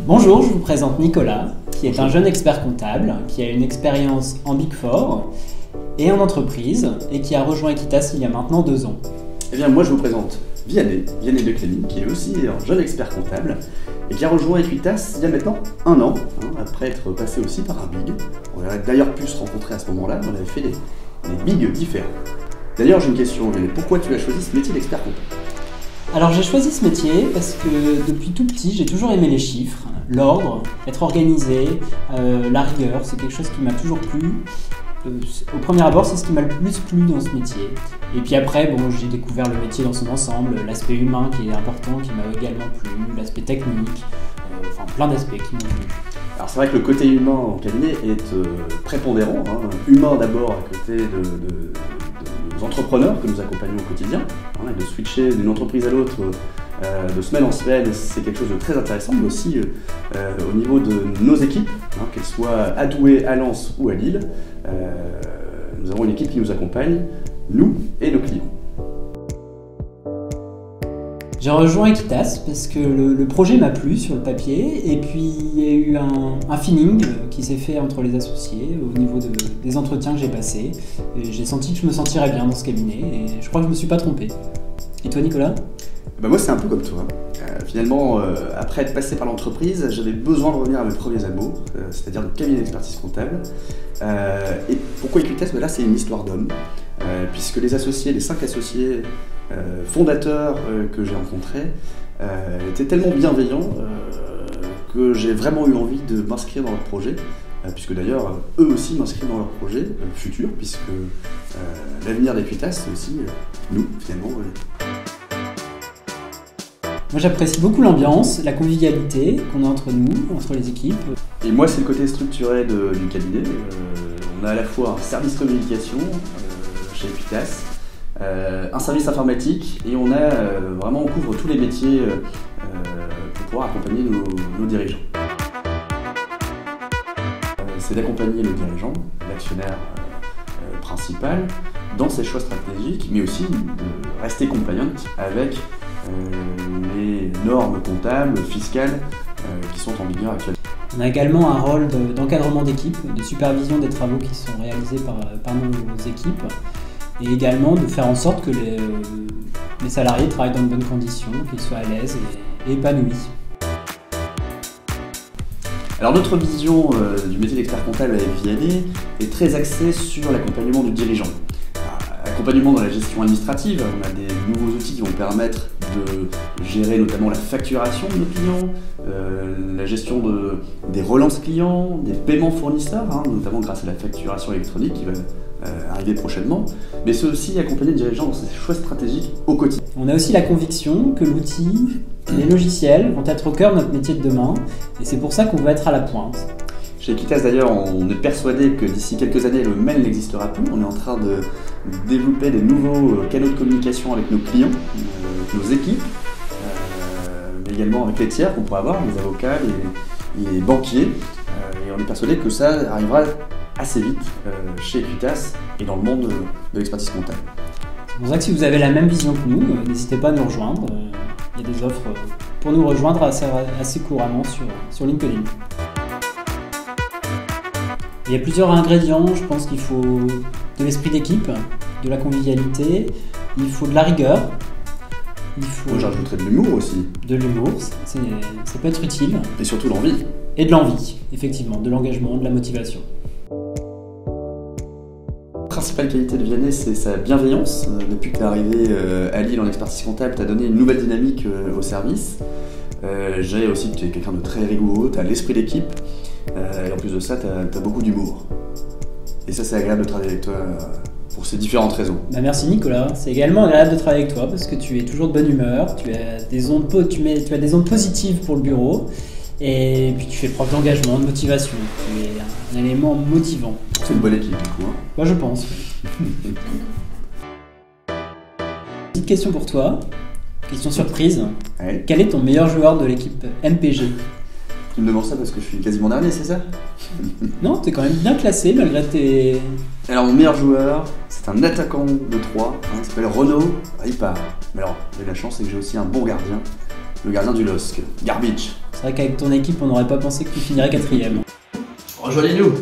Bonjour, je vous présente Nicolas, qui est un jeune expert comptable, qui a une expérience en Big Four et en entreprise, et qui a rejoint Equitas il y a maintenant 2 ans. Eh bien, moi je vous présente Vianney Beclémy, qui est aussi un jeune expert comptable, et qui a rejoint Equitas il y a maintenant 1 an, après être passé aussi par un Big. On aurait d'ailleurs pu se rencontrer à ce moment-là, on avait fait des Bigs différents. D'ailleurs, j'ai une question, Vianney, pourquoi tu as choisi ce métier d'expert comptable ? Alors j'ai choisi ce métier parce que depuis tout petit, j'ai toujours aimé les chiffres, l'ordre, être organisé, la rigueur, c'est quelque chose qui m'a toujours plu. Au premier abord, c'est ce qui m'a le plus plu dans ce métier. Et puis après, j'ai découvert le métier dans son ensemble, l'aspect humain qui est important, qui m'a également plu, l'aspect technique, plein d'aspects qui m'ont plu. Alors c'est vrai que le côté humain en cabinet est prépondérant, humain d'abord à côté de nos entrepreneurs que nous accompagnons au quotidien, et de switcher d'une entreprise à l'autre de semaine en semaine, c'est quelque chose de très intéressant, mais aussi au niveau de nos équipes, qu'elles soient à Douai, à Lens ou à Lille, nous avons une équipe qui nous accompagne, nous et nos clients. J'ai rejoint Equitas parce que le projet m'a plu sur le papier, et puis il y a eu un feeling qui s'est fait entre les associés au niveau des entretiens que j'ai passés. Et j'ai senti que je me sentirais bien dans ce cabinet, et je crois que je ne me suis pas trompé. Et toi, Nicolas ? Moi c'est un peu comme toi. Finalement, après être passé par l'entreprise, j'avais besoin de revenir à mes premiers amours, c'est-à-dire le cabinet d'expertise comptable. Et pourquoi Equitas ? Là c'est une histoire d'homme, puisque les 5 associés fondateurs que j'ai rencontrés étaient tellement bienveillants que j'ai vraiment eu envie de m'inscrire dans leur projet, puisque d'ailleurs eux aussi m'inscrivent dans leur projet futur, puisque l'avenir d'Equitas c'est aussi nous finalement. Moi j'apprécie beaucoup l'ambiance, la convivialité qu'on a entre nous, entre les équipes. Et moi c'est le côté structuré du cabinet. On a à la fois un service communication chez Equitas, un service informatique, et on couvre tous les métiers pour pouvoir accompagner nos dirigeants. C'est d'accompagner le dirigeant, l'actionnaire principal, dans ses choix stratégiques, mais aussi de rester compliant avec les normes comptables, fiscales qui sont en vigueur actuellement. On a également un rôle d'encadrement d'équipe, de supervision des travaux qui sont réalisés par nos équipes, et également de faire en sorte que les salariés travaillent dans de bonnes conditions, qu'ils soient à l'aise et épanouis. Alors notre vision du métier d'expert comptable avec Vianney est très axée sur l'accompagnement du dirigeant. Accompagnement dans la gestion administrative, on a des nouveaux outils qui vont permettre de gérer notamment la facturation de nos clients, la gestion des relances clients, des paiements fournisseurs, notamment grâce à la facturation électronique qui va arriver prochainement, mais c'est aussi accompagner le dirigeant dans ses choix stratégiques au quotidien. On a aussi la conviction que l'outil, les logiciels vont être au cœur de notre métier de demain, et c'est pour ça qu'on va être à la pointe. Chez Equitas d'ailleurs, on est persuadé que d'ici quelques années, le mail n'existera plus. On est en train de développer des nouveaux canaux de communication avec nos clients, nos équipes, mais également avec les tiers qu'on pourra avoir, les avocats, les banquiers. Et on est persuadé que ça arrivera assez vite chez Equitas et dans le monde de l'expertise comptable. C'est pour ça que si vous avez la même vision que nous, n'hésitez pas à nous rejoindre. Il y a des offres pour nous rejoindre assez couramment sur LinkedIn. Il y a plusieurs ingrédients, je pense qu'il faut de l'esprit d'équipe, de la convivialité, il faut de la rigueur, il faut... Moi j'ajouterais de l'humour aussi. De l'humour, ça peut être utile. Et surtout l'envie. Et de l'envie, effectivement, de l'engagement, de la motivation. La principale qualité de Vianney, c'est sa bienveillance. Depuis que tu es arrivé à Lille en expertise comptable, tu as donné une nouvelle dynamique au service. J'ai aussi que tu es quelqu'un de très rigoureux, tu as l'esprit d'équipe. Et en plus de ça, tu as beaucoup d'humour. Et ça, c'est agréable de travailler avec toi pour ces différentes raisons. Merci Nicolas, c'est également agréable de travailler avec toi parce que tu es toujours de bonne humeur, tu as des ondes positives pour le bureau, et puis tu fais preuve d'engagement, de motivation. Tu es un élément motivant. C'est une bonne équipe du coup. Moi je pense. Petite question pour toi, question surprise. Ouais. Quel est ton meilleur joueur de l'équipe MPG ? Tu me demandes ça parce que je suis quasiment dernier, c'est ça ? Non, t'es quand même bien classé malgré tes... Alors mon meilleur joueur, c'est un attaquant de 3, il s'appelle Renaud Ripard. Mais alors, j'ai la chance, c'est que j'ai aussi un bon gardien, le gardien du LOSC, Garbage. C'est vrai qu'avec ton équipe, on n'aurait pas pensé que tu finirais 4ème. Rejoignez-nous.